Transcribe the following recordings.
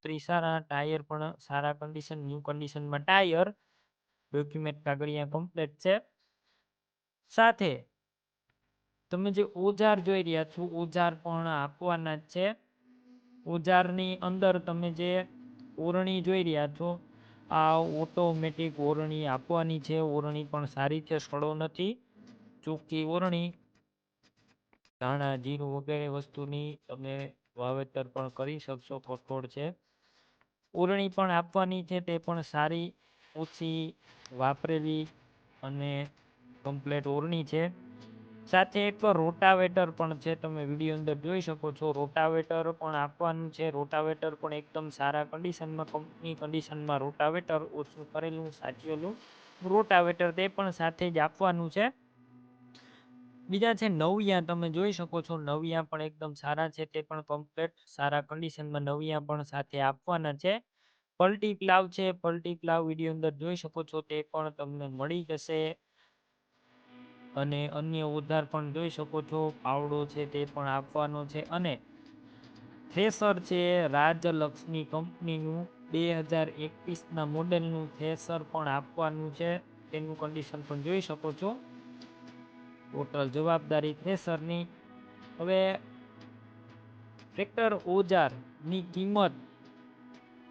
છત્રી સારા, ટાયર પણ સારા condition, new કન્ડિશનમાં ટાયર, ડોક્યુમેન્ટ કાગળિયા કમ્પ્લીટ છે. સાથે તમે જે ઓજાર જોઈ રહ્યા છો, ઓજાર પણ આપવાના જ છે. ઓજારની અંદર તમે જે ઓરણી જોઈ રહ્યા છો, આ ઓટોમેટિક ઓરણી આપવાની છે. ઓરણી પણ સારી છે, સડો નથી, ચોખ્ખી ઓરણી. ધાણા જીરું વગેરે વસ્તુની તમે વાવેતર પણ કરી શકશો. કઠોળ છે, ઓરણી પણ આપવાની છે, તે પણ સારી, ઓછી વાપરેલી અને કમ્પ્લેટ ઓરણી છે. સાથે એક રોટાવેટર પણ છે, તમે વિડીયો અંદર જોઈ શકો છો. રોટાવેટર પણ આપવાનું છે. રોટાવેટર પણ એકદમ સારા કન્ડિશનમાં, કંપની કન્ડિશનમાં રોટાવેટર, ઓછું કરેલું સાચવેલું રોટાવેટર, તે પણ સાથે જ આપવાનું છે. બીજા છે નવિયા, તમે જોઈ શકો છો. નવિયા પણ એકદમ સારા છે, તે પણ કમ્પ્લેટ સારા કન્ડિશનમાં નવિયા પણ સાથે આપવાના છે. પલટી પ્લાવ છે, પલટી પ્લાવ વિડીયો અંદર જોઈ શકો છો, તે પણ તમને મળી જશે. અને અન્ય ઉધાર પણ જોઈ શકો છો. પાવડો છે, તે પણ આપવાનો છે. અને થ્રેસર છે, રાજલક્ષ્મી કંપનીનું 2021ના મોડેલનું થ્રેસર પણ આપવાનું છે. તેનું કન્ડિશન પણ જોઈ શકો છો. ટોટલ જવાબદારી થ્રેસરની. હવે ટ્રેક્ટર ઓજારની કિંમત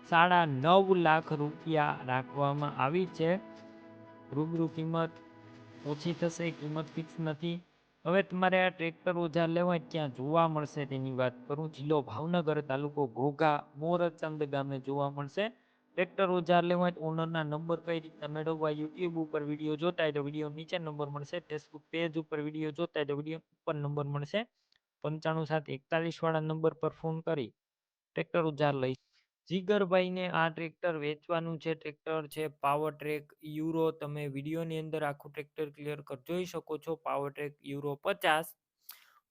9.5 લાખ રૂપિયા રાખવામાં આવી છે. રૂબરૂ કિંમત ઓછી થશે, કિંમત ફિક્સ નથી. હવે તમારે આ ટ્રેક્ટર ઓજાર લેવા ક્યાં જોવા મળશે તેની વાત કરું. જિલ્લો ભાવનગર, તાલુકો ઘોઘા, મોરચંદ ગામે જોવા મળશે. ટ્રેક્ટર ઓજાર લેવા ઓનરના નંબર કઈ રીતના મેળવવા, યુટ્યુબ ઉપર વિડીયો જોતા હોય તો વિડીયો નીચે નંબર મળશે. ફેસબુક પેજ ઉપર વિડીયો જોતા હોય તો વિડીયો ઉપર નંબર મળશે. 95 7 41 વાળા નંબર પર ફોન કરી ટ્રેક્ટર ઓજાર લઈ. જીગરભાઈને આ ટ્રેક્ટર વેચવાનું છે. ટ્રેક્ટર છે પાવર ટ્રેક યુરો. તમે વિડીયોની અંદર આખું ટ્રેક્ટર ક્લિયર કટ જોઈ શકો છો. Power track euro 50.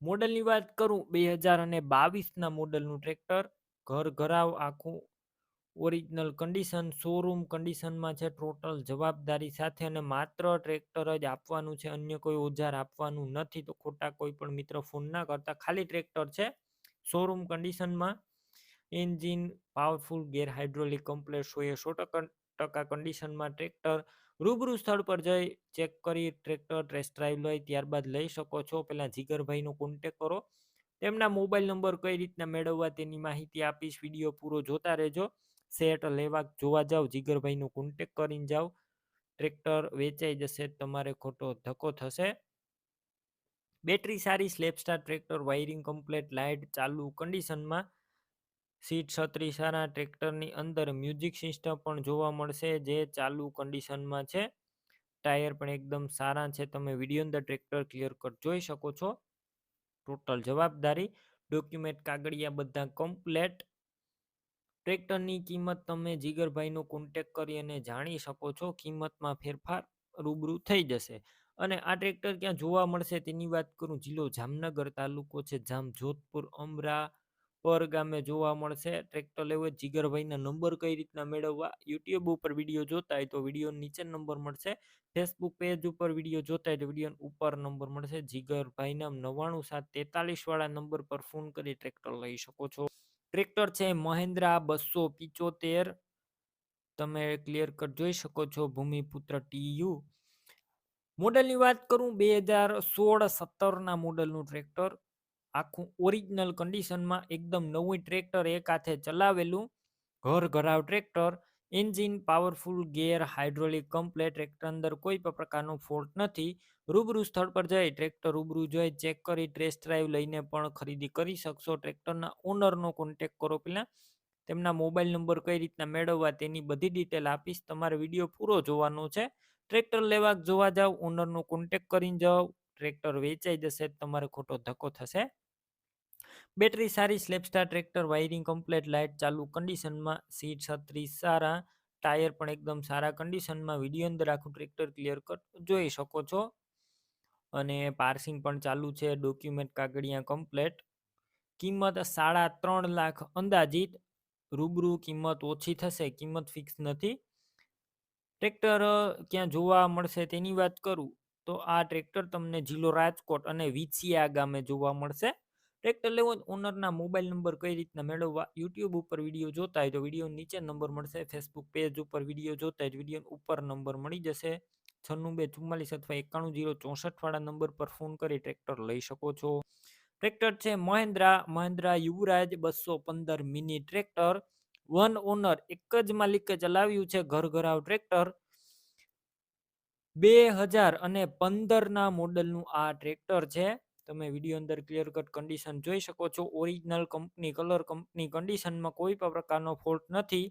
મોડલની વાત કરું, 2022ના મોડલનું ટ્રેક્ટર, ઘર ઘરાવ, આખું ઓરિજિનલ કન્ડિશન, શોરૂમ કન્ડિશનમાં છે. ટોટલ જવાબદારી સાથે, અને માત્ર ટ્રેક્ટર જ આપવાનું છે, અન્ય કોઈ ઓજાર આપવાનું નથી. તો ખોટા કોઈ પણ મિત્ર ફોન ના કરતા, ખાલી ટ્રેક્ટર છે, શોરૂમ કન્ડિશનમાં. Engine powerful, gear hydraulic complete, 100% કન્ડિશનમાં ટ્રેક્ટર. રૂબરૂ સ્થળ પર જઈ ચેક કરી ટ્રેક્ટર ટેસ્ટ ડ્રાઈવ લઈ ત્યારબાદ લઈ શકો છો. પહેલા જીગરભાઈનો કોન્ટેક કરો. તેમના મોબાઈલ નંબર કઈ રીતના મેળવવા તેની માહિતી આપીશ. વિડીયો પૂરો જોતા રહેજો. સેટ લેવા જોવા જાવ, જીગરભાઈનો કોન્ટેક કરીને જાઓ. ટ્રેક્ટર વેચાઈ જશે, તમારે ખોટો ધક્કો થશે. બેટરી સારી, સ્લેપસ્ટાર ટ્રેક્ટર, વાયરિંગ કમ્પ્લેટ, લાઇટ ચાલુ કન્ડિશનમાં, સીટ છત્રી સારા. ટ્રેક્ટરની અંદર મ્યુઝિક સિસ્ટમ પણ જોવા મળશે, જે ચાલુ કન્ડિશનમાં છે. ટાયર પણ એકદમ સારા છે, તમે વિડીયો અંદર ટ્રેક્ટર ક્લિયર કટ જોઈ શકો છો. ટોટલ જવાબદારી, ડોક્યુમેન્ટ કાગળિયા બધા કમ્પ્લેટ. ટ્રેક્ટરની કિંમત તમે જીગરભાઈનો કોન્ટેક કરી અને જાણી શકો છો. કિંમતમાં ફેરફાર રૂબરૂ થઈ જશે. અને આ ટ્રેક્ટર ક્યાં જોવા મળશે તેની વાત કરું. જિલ્લો જામનગર, તાલુકો છે જામ જોધપુર, અમરા પર ગામે જોવા મળશે. ટ્રેક્ટર લેવું જીગરભાઈના નંબર કઈ રીતના મેળવવા, યુટ્યુબ ઉપર વિડીયો જોતા હોય તો વિડીયો નીચે નંબર મળશે. ફેસબુક પેજ ઉપર વિડીયો જોતા હોય તો વિડીયો ઉપર નંબર મળશે. જીગરભાઈના 99 7 43 વાળા નંબર પર ફોન કરી ટ્રેક્ટર લઈ શકો છો. ટ્રેક્ટર છે મહિન્દ્રા 275, તમે ક્લિયર કટ જોઈ શકો છો. ભૂમિપુત્ર TU. મોડલની વાત કરું, 2016-17ના મોડલનું ટ્રેક્ટર, આખું ઓરિજિનલ કન્ડિશનમાં, એકદમ નવું ટ્રેક્ટર, એક હાથે ચલાવેલું, ઘર ઘરાવ tractor. Engine powerful, gear hydraulic complete. Tractor અંદર કોઈ પણ પ્રકારનો ફોલ્ટ નથી. રૂબરૂ સ્થળ પર જઈ ટ્રેક્ટર રૂબરૂ જોઈ ચેક કરી ટેસ્ટ ડ્રાઈવ લઈને પણ ખરીદી કરી શકશો. ટ્રેક્ટરના ઓનરનો કોન્ટેક કરો. પહેલા તેમના મોબાઈલ નંબર કઈ રીતના મેળવવા તેની બધી ડિટેલ આપીશ. તમારે વિડીયો પૂરો જોવાનો છે. ટ્રેક્ટર લેવા જોવા જાવ, ઓનરનો કોન્ટેક કરીને જાઓ. ટ્રેક્ટર વેચાઈ જશે, તમારે ખોટો ધક્કો થશે. બેટરી સારી, સ્લેપસ્ટાર ટ્રેક્ટર, વાયરિંગ કમ્પ્લેટ, લાઇટ ચાલુ કન્ડિશનમાં, સીટ છત્રી સારા, ટાયર પણ એકદમ સારા કન્ડિશનમાં. વિડીયો અંદર આખું ટ્રેક્ટર ક્લિયર કટ જોઈ શકો છો. અને પાર્સિંગ પણ ચાલુ છે, ડોક્યુમેન્ટ કાગળિયા કમ્પ્લેટ. કિંમત 3.5 લાખ અંદાજિત. રૂબરૂ કિંમત ઓછી થશે, કિંમત ફિક્સ નથી. ટ્રેક્ટર ક્યાં જોવા મળશે તેની વાત કરું તો આ ટ્રેક્ટર તમને જિલ્લો રાજકોટ અને વિછિયા ગામે જોવા મળશે. ટ્રેક્ટર લેવું હોય તો ઓનરના મોબાઈલ નંબર કઈ રીતના મેળવવા, યુટ્યુબ ઉપર વિડીયો જોતા હોય તો વિડીયો નીચે નંબર મળશે, ફેસબુક પેજ ઉપર વિડીયો જોતા હોય વિડીયો ઉપર નંબર મળી જશે. 9624 અથવા 91064 વાળા નંબર પર ફોન કરી ટ્રેક્ટર લઈ શકો છો. ટ્રેક્ટર છે મહિન્દ્રા યુવરાજ 215 મિની ટ્રેક્ટર, વન ઓનર, એક જ માલિકે ચલાવ્યું છે, ઘરઘરાવ ટ્રેક્ટર. 2015 ના મોડલનું આ ટ્રેક્ટર છે. તમે વિડીયો અંદર ક્લિયર કટ કન્ડિશન જોઈ શકો છો. ઓરિજિનલ કંપની કલર, કંપની કન્ડિશનમાં કોઈ પણ પ્રકારનો ફોલ્ટ નથી.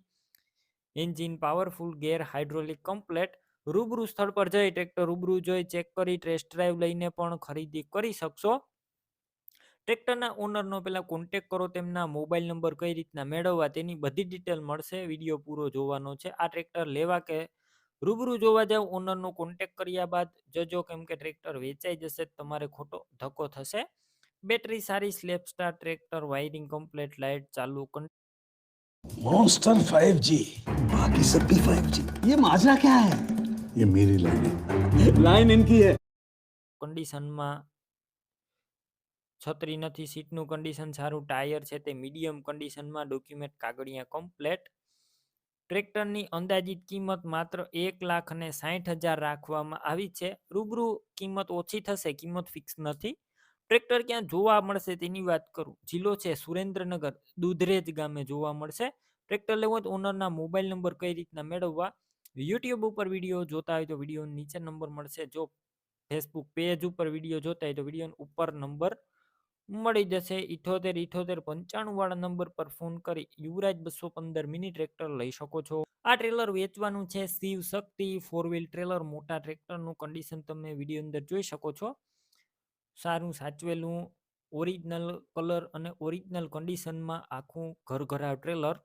Engine powerful, gear hydraulic complete. રૂબરૂ સ્થળ પર જઈ ટ્રેક્ટર રૂબરૂ જોઈ ચેક કરી ટેસ્ટ ડ્રાઈવ લઈને પણ ખરીદી કરી શકશો. ટ્રેક્ટરના ઓનરનો પહેલા કોન્ટેક કરો, તેમના મોબાઈલ નંબર કઈ રીતના મેળવવા તેની બધી ડિટેલ મળશે. વિડીયો પૂરો જોવાનો છે. આ ટ્રેક્ટર લેવા કે રૂબરૂ જોવા જાવ ઓનરનો કોન્ટેક કર્યા બાદ જજો, કેમ કે ટ્રેક્ટર વેચાઈ જશે તમારે ખોટો ધક્કો થશે. બેટરી સારી, slap star tractor, wiring complete, light ચાલુ. मॉन्स्टर 5G, बाकी सब भी 5G। ये माजरा क्या है? ये मेरी लाइन है, लाइन इनकी है। કન્ડિશનમાં છત્રી નથી, સીટનું કન્ડિશન સારું, ટાયર છે તે મીડિયમ કન્ડિશનમાં, ડોક્યુમેન્ટ કાગળિયા કમ્પ્લેટ. ટ્રેક્ટરની અંદાજિત કિંમત માત્ર 1,60,000 રાખવામાં આવી છે. રૂબરૂ કિંમત ઓછી થશે, કિંમત ફિક્સ નથી. ટ્રેક્ટર ક્યાં જોવા મળશે તેની વાત કરું. જિલ્લો છે સુરેન્દ્રનગર, દુધરેજ ગામે જોવા મળશે. ટ્રેક્ટર લેવું હોય તો ઓનરના મોબાઈલ નંબર કઈ રીતના મેળવવા, યુટ્યુબ ઉપર વિડીયો જોતા હોય તો વિડીયો નીચે નંબર મળશે. જો ફેસબુક પેજ ઉપર વિડીયો જોતા હોય તો વિડીયો ઉપર નંબર મળી જશે. 78 98 95 વાળા નંબર પર ફોન કરી યુવરાજ 215 મિની ટ્રેક્ટર લઈ શકો છો. આ ટ્રેલર વેચવાનું છે. શિવ શક્તિ 4 વ્હીલ ટ્રેલર, મોટા ટ્રેક્ટરનું કન્ડિશન તમે વિડીયો અંદર જોઈ શકો છો. સારું સાચવેલું, ઓરિજિનલ કલર અને ઓરિજિનલ કન્ડિશનમાં આખું ઘરઘરાવ ટ્રેલર.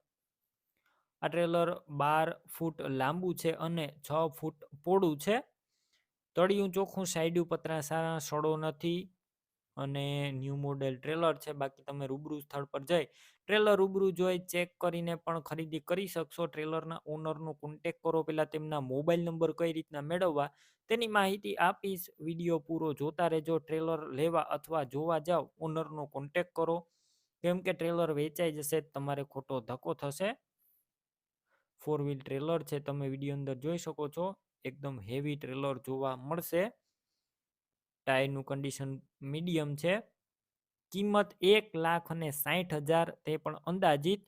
આ ટ્રેલર 12 ફૂટ લાંબુ છે અને 6 ફૂટ પહોળું છે. તળિયું ચોખ્ખું, સાઈડ પતરા સારા, સડો નથી અને ન્યૂ મોડેલ ટ્રેલર છે. બાકી તમે રૂબરૂ સ્થળ પર જઈ ટ્રેલર રૂબરૂ જોઈ ચેક કરીને પણ ખરીદી કરી શકશો. ટ્રેલરના ઓનરનો કોન્ટેક કરો, પહેલાં તેમના મોબાઈલ નંબર કઈ રીતના મેળવવા તેની માહિતી આપીશ. વિડીયો પૂરો જોતા રહેજો. ટ્રેલર લેવા અથવા જોવા જાઓ ઓનરનો કોન્ટેક કરો, કેમ કે ટ્રેલર વેચાઈ જશે તમારે ખોટો ધક્કો થશે. 4 વ્હીલ ટ્રેલર છે, તમે વિડીયો અંદર જોઈ શકો છો. એકદમ હેવી ટ્રેલર જોવા મળશે. ટાયરનું કન્ડિશન મીડિયમ છે. કિંમત 1,60,000, તે પણ અંદાજિત.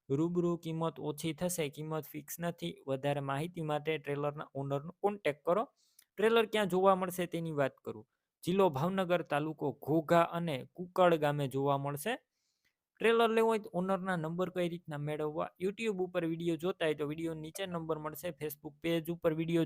રૂબરૂ કિંમત ઓછી થશે, કિંમત ફિક્સ નથી. વધારે માહિતી માટે ટ્રેલરના ઓનરનો કોન્ટેક કરો. ટ્રેલર ક્યાં જોવા મળશે તેની વાત કરું. જિલ્લો ભાવનગર, તાલુકો ઘોઘા અને કુકડ ગામે જોવા મળશે. ટ્રેલર લેવું હોય તો ઓનરના નંબર કઈ રીતના મેળવવા, યુટ્યુબ ઉપર વિડીયો જોતા હોય તો વિડીયો નીચે નંબર મળશે, ફેસબુક પેજ ઉપર વિડીયો